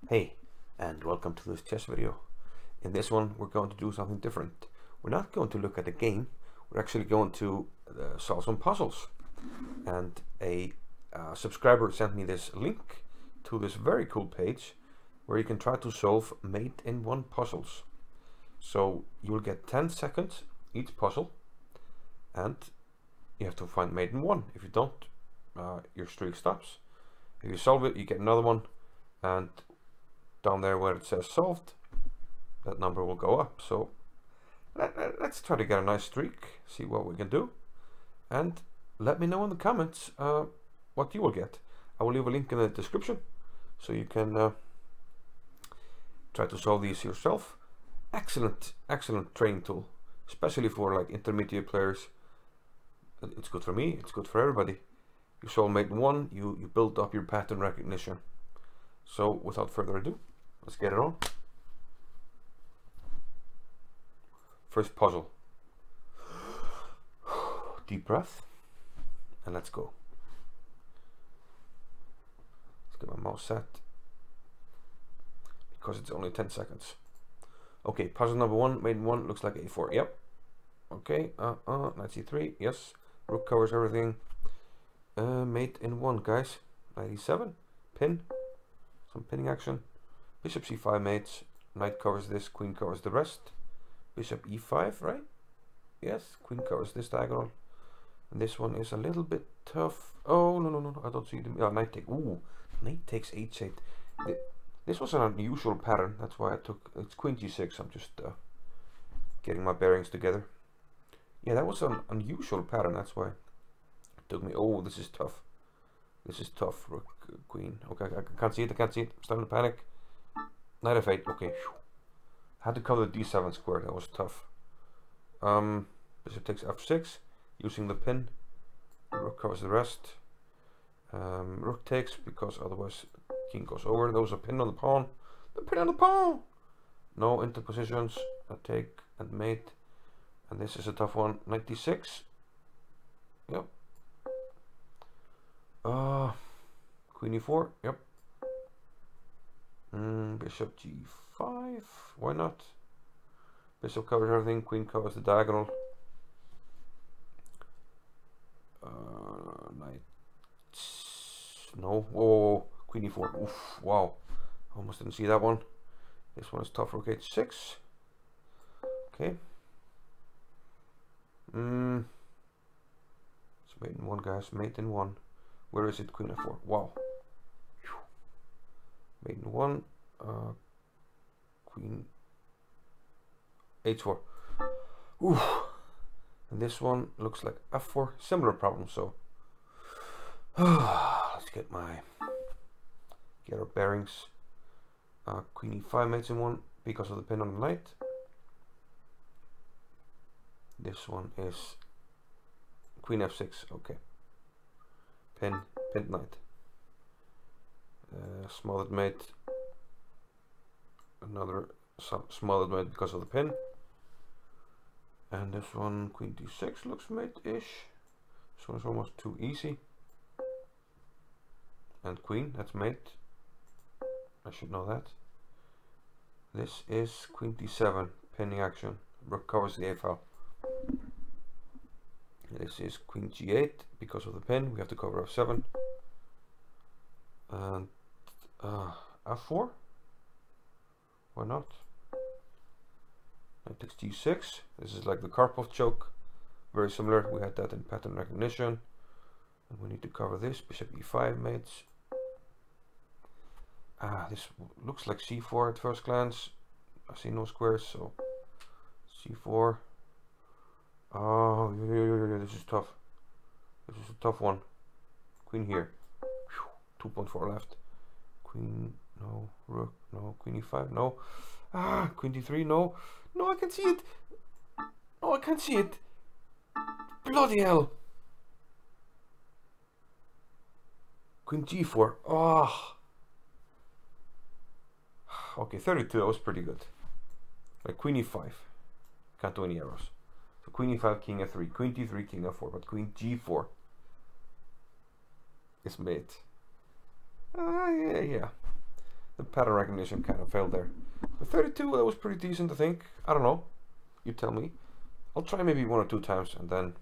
Hey, and welcome to this chess video. In this one, we're going to do something different. We're not going to look at a game, we're actually going to solve some puzzles. And a subscriber sent me this link to this very cool page where you can try to solve mate-in-one puzzles. So you will get 10 seconds each puzzle, and you have to find mate-in-one. If you don't, your streak stops. If you solve it, you get another one, and down there where it says solved, that number will go up. So let's try to get a nice streak, see what we can do, and let me know in the comments what you will get. I will leave a link in the description so you can try to solve these yourself. Excellent training tool, especially for like intermediate players. It's good for me, it's good for everybody. You solve mate-in-one, you build up your pattern recognition. So without further ado, let's get it on. First puzzle. Deep breath, and let's go. Let's get my mouse set, because it's only 10 seconds. Okay, puzzle number one, mate-in-one, looks like a4. Yep. Okay, knight c3, yes. Rook covers everything. Mate-in-one, guys. Knight e7, pin. Some pinning action. Bishop c5 mates. Knight covers this, queen covers the rest. Bishop e5, right? Yes, queen covers this diagonal. And this one is a little bit tough. Oh, no, I don't see them. Yeah, knight take. Ooh, knight takes h8. This was an unusual pattern. That's why I took. It's queen g6. I'm just getting my bearings together. Yeah, that was an unusual pattern. That's why it took me. Oh, this is tough. This is tough. Rook, queen. Okay, I can't see it. I'm starting to panic. Knight f8. Okay. Had to cover the d7 square. That was tough. Bishop takes f6, using the pin. Rook covers the rest. Rook takes, because otherwise king goes over. There was a pin on the pawn. The pin on the pawn! No interpositions. I take and mate. And this is a tough one. Knight d6. Yep. Queen e4. Yep. Bishop g5. Why not? Bishop covers everything. Queen covers the diagonal. Knight. No. Whoa. Queen e4. Oof. Wow. Almost didn't see that one. This one is tough. Rook h6. Okay. It's mate-in-one, guys. Mate-in-one. Where is it? Queen f4. Wow. Mate-in-one. Queen h4. Ooh. And this one looks like f4. Similar problem. So let's get our bearings. Queen e5 mates-in-one because of the pin on the knight. This one is queen f6. Okay. Pinned knight. Smothered mate. Another smothered mate because of the pin. And this one, queen d6, looks mate-ish. This one is almost too easy. And queen, that's mate. I should know that. This is queen d7, pinning action. Rook covers the a file. This is queen g8 because of the pin. We have to cover f7. And f4. Why not? Knight takes g6. This is like the Karpov choke. Very similar. We had that in pattern recognition. And we need to cover this. Bishop e5 mates. This looks like c4 at first glance. I see no squares, so c4. Oh, yeah, this is tough. This is a tough one. Queen here. 2.4 left. Queen, no. Rook, no. Queen e5, no. Queen d3, no. No, I can see it. No, I can't see it. Bloody hell. Queen g4. Oh. Okay, 32. That was pretty good. Like queen e5. Can't do any arrows. So queen e5, king f3. Queen d3, king f4. But queen g4 is mate. Yeah. The pattern recognition kind of failed there. But 32, that was pretty decent, I think. I don't know. You tell me. I'll try maybe 1 or 2 times and then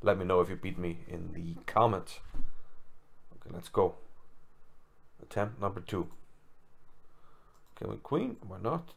let me know if you beat me in the comments. Okay, let's go. Attempt number 2. Can we queen? Why not?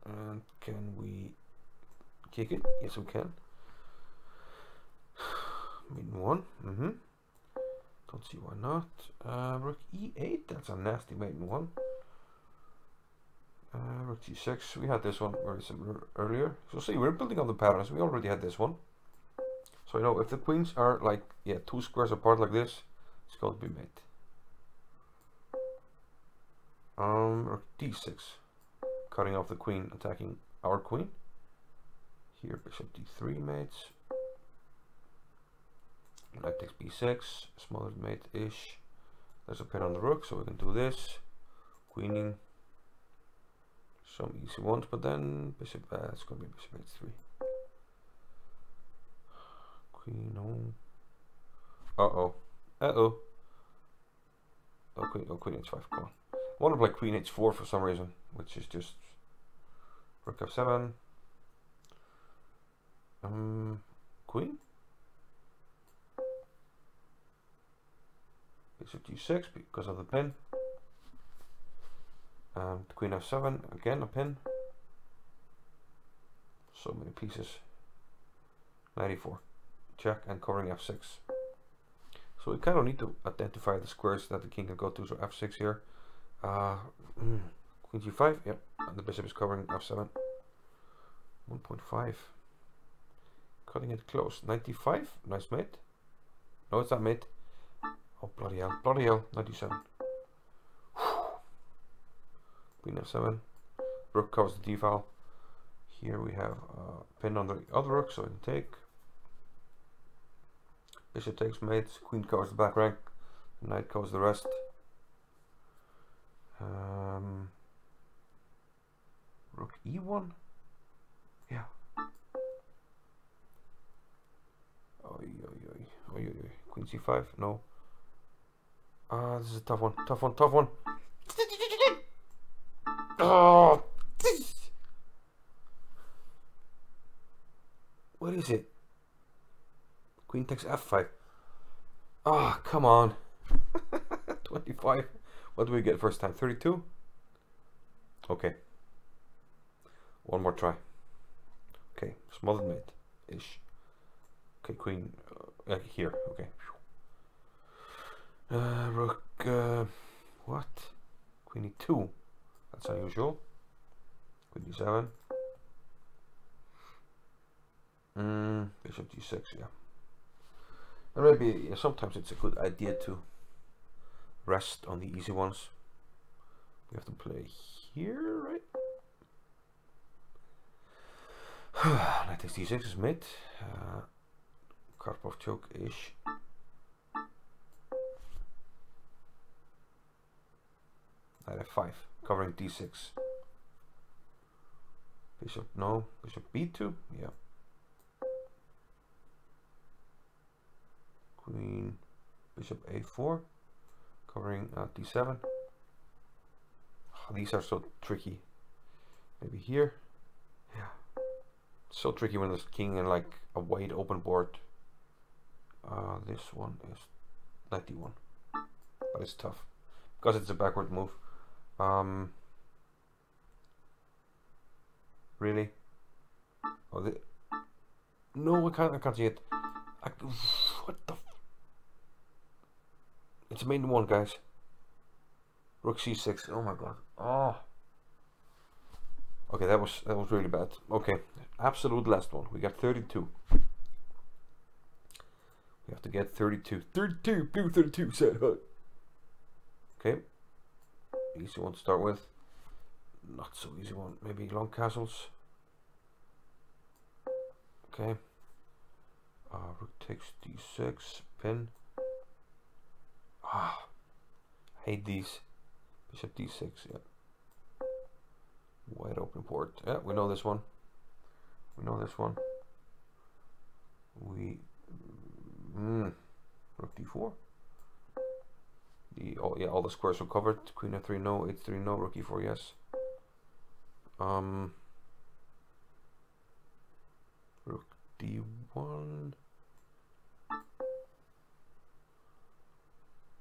And can we kick it? Yes, we can. Maiden 1. Don't see why not. Rook e8. That's a nasty maiden 1. Rook g6. We had this one very similar earlier. So see, we're building up the patterns. We already had this one. So you know, if the queens are like 2 squares apart like this, it's going to be mate. Rook d6. Cutting off the queen, attacking our queen. Here, bishop d3 mates. Knight takes b6, smothered mate-ish. There's a pin on the rook, so we can do this. Queening. Some easy ones, but then bishop, it's going to be bishop h3. Queen on. Uh-oh. Uh-oh. Oh, queen h5, come on. I want to play queen h4 for some reason, which is just rook f7. Queen? Bishop g6 because of the pin. Queen f7, again a pin. So many pieces. 94. Check and covering f6. So we kind of need to identify the squares that the king can go to. So f6 here. Queen g5, yep. And the bishop is covering f7. 1.5. Cutting it close. 95, nice mate. No, it's not mate. Oh, bloody hell, bloody hell. 97. Queen f7. Rook covers the d-file. Here we have a pin on the other rook, so I can take. Bishop takes mate. Queen covers the back rank. Knight covers the rest. Rook e1. Yeah. Queen c5. No. This is a tough one. Tough one. Tough one. Oh. What is it? Queen takes f5. Ah, come on. 25. What do we get first time? 32? Okay. One more try. Okay, smothered mate-ish. Okay, queen here. Okay. Rook. What? Queen e2. That's unusual. Queen d7. Bishop g6. Yeah. And maybe sometimes it's a good idea to rest on the easy ones. We have to play here, right? Knight takes d6 is mate. Karpov choke-ish. Knight f5, covering d6. Bishop, no. Bishop b2, yeah. Queen, bishop a4, covering d7. Oh, these are so tricky. Maybe here. Yeah. So tricky when there's king and like a wide open board. This one is knight d1, but it's tough because it's a backward move. Really? Oh, no, I can't see it. What the? It's main one, guys. Rook c6. Oh my god. Oh. Okay, that was really bad. Okay, absolute last one. We got 32. We have to get 32. 32. Blue 32. Said hut. Okay. Easy one to start with. Not so easy one. Maybe long castles. Okay. Rook takes d6. Pin. Ah. Hate these. Bishop d6. Yeah. Wide open port. Yeah, we know this one. We know this one. Rook d4. All the squares are covered. Queen f3 no, h3 no, rook e4 yes. Rook d1.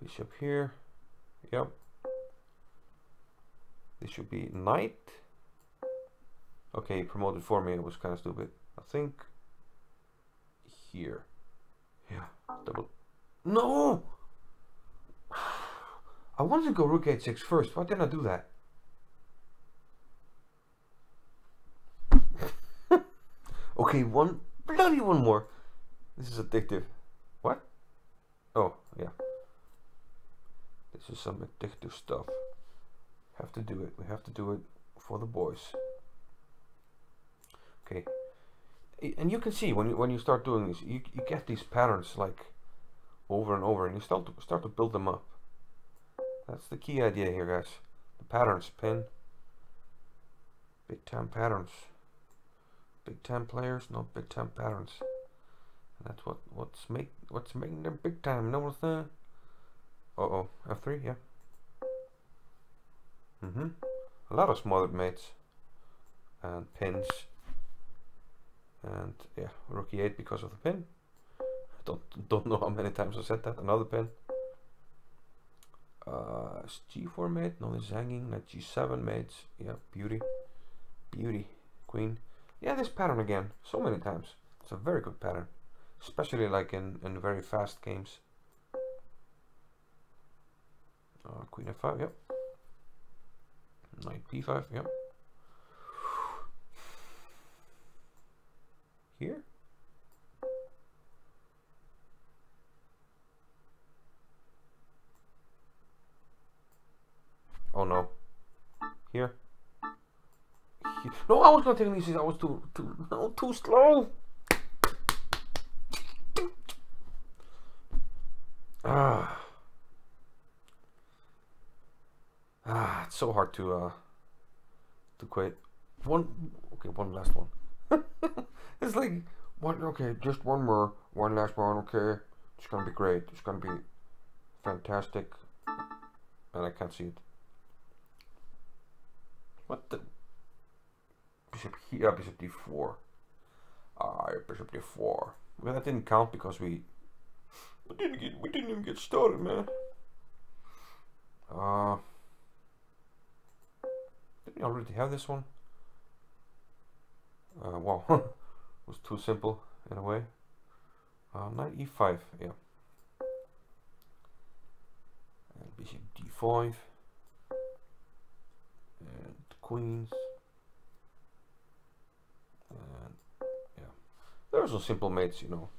Bishop here. Yep. This should be knight. Okay, he promoted for me. It was kind of stupid. I think here. Yeah. Double. No. I wanted to go rook h6 first. Why didn't I do that? Okay, one more. This is addictive. What? Oh, yeah. This is some addictive stuff. Have to do it. We have to do it for the boys. Okay. And you can see when you start doing this, you get these patterns like over and over, and you start to build them up. That's the key idea here, guys. The patterns, pin. Big time patterns. Big time players, not big time patterns. And that's what's making them big time. You know what I'm saying? Uh-oh, f3, yeah. A lot of smothered mates and pins. And yeah, rook e8 because of the pin. I don't know how many times I said that. Another pin. G4 mate, no, this is hanging. At G7 mates, yeah, beauty, queen. Yeah, this pattern again, so many times. It's a very good pattern, especially like in very fast games. Queen f5, yep. Knight p5, yep. Here. Oh no. Here. No, I was gonna take these. I was too slow. It's so hard to quit. One last one. It's like one. Okay, just one last one. Okay, it's gonna be great. It's gonna be fantastic. And I can't see it. What the? Bishop here, bishop d4. Bishop d4. Well, that didn't count because we didn't even get started, man. Didn't we already have this one? Wow, it was too simple in a way. Knight e5, yeah. And bishop d5. And queens. And yeah, there are some simple mates, you know,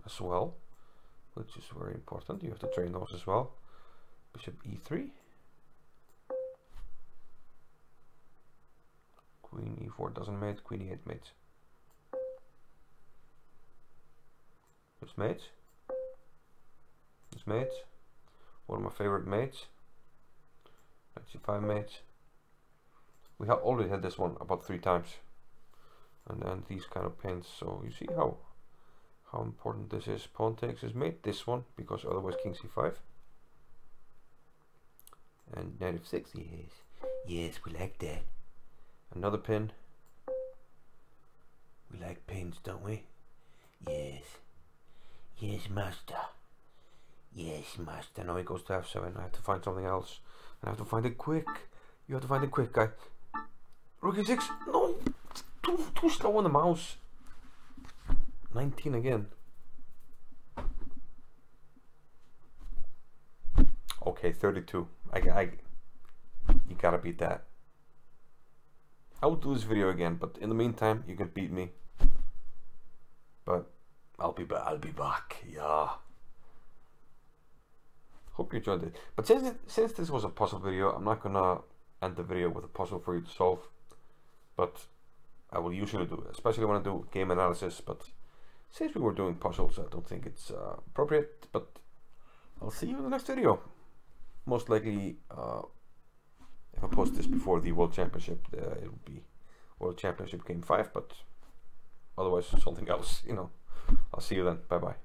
as well, which is very important. You have to train those as well. Bishop e3. Queen e4 doesn't mate. Queen e8 mates. It's mates. It's mates. One of my favorite mates. Knight c5 mates. We have already had this one about 3 times. And then these kind of pins. So you see how important this is. Pawn takes his mate. This one, because otherwise king c5. And knight f6. Yes, we like that. Another pin. We like pins, don't we? Yes. Yes, master. Yes, master. Now he goes to f7. I have to find something else. And I have to find it quick. You have to find it quick, guy. Rook e6. No. Too slow on the mouse. 19 again. Okay, 32. You gotta beat that. I will do this video again, but in the meantime, you can beat me. But I'll be back. Yeah. Hope you enjoyed it. But since this was a puzzle video, I'm not gonna end the video with a puzzle for you to solve. But I will usually do it, especially when I do game analysis. But since we were doing puzzles, I don't think it's appropriate. But I'll see you in the next video. Most likely, if I post this before the World Championship, it will be World Championship Game 5. But otherwise, something else. You know. I'll see you then. Bye bye.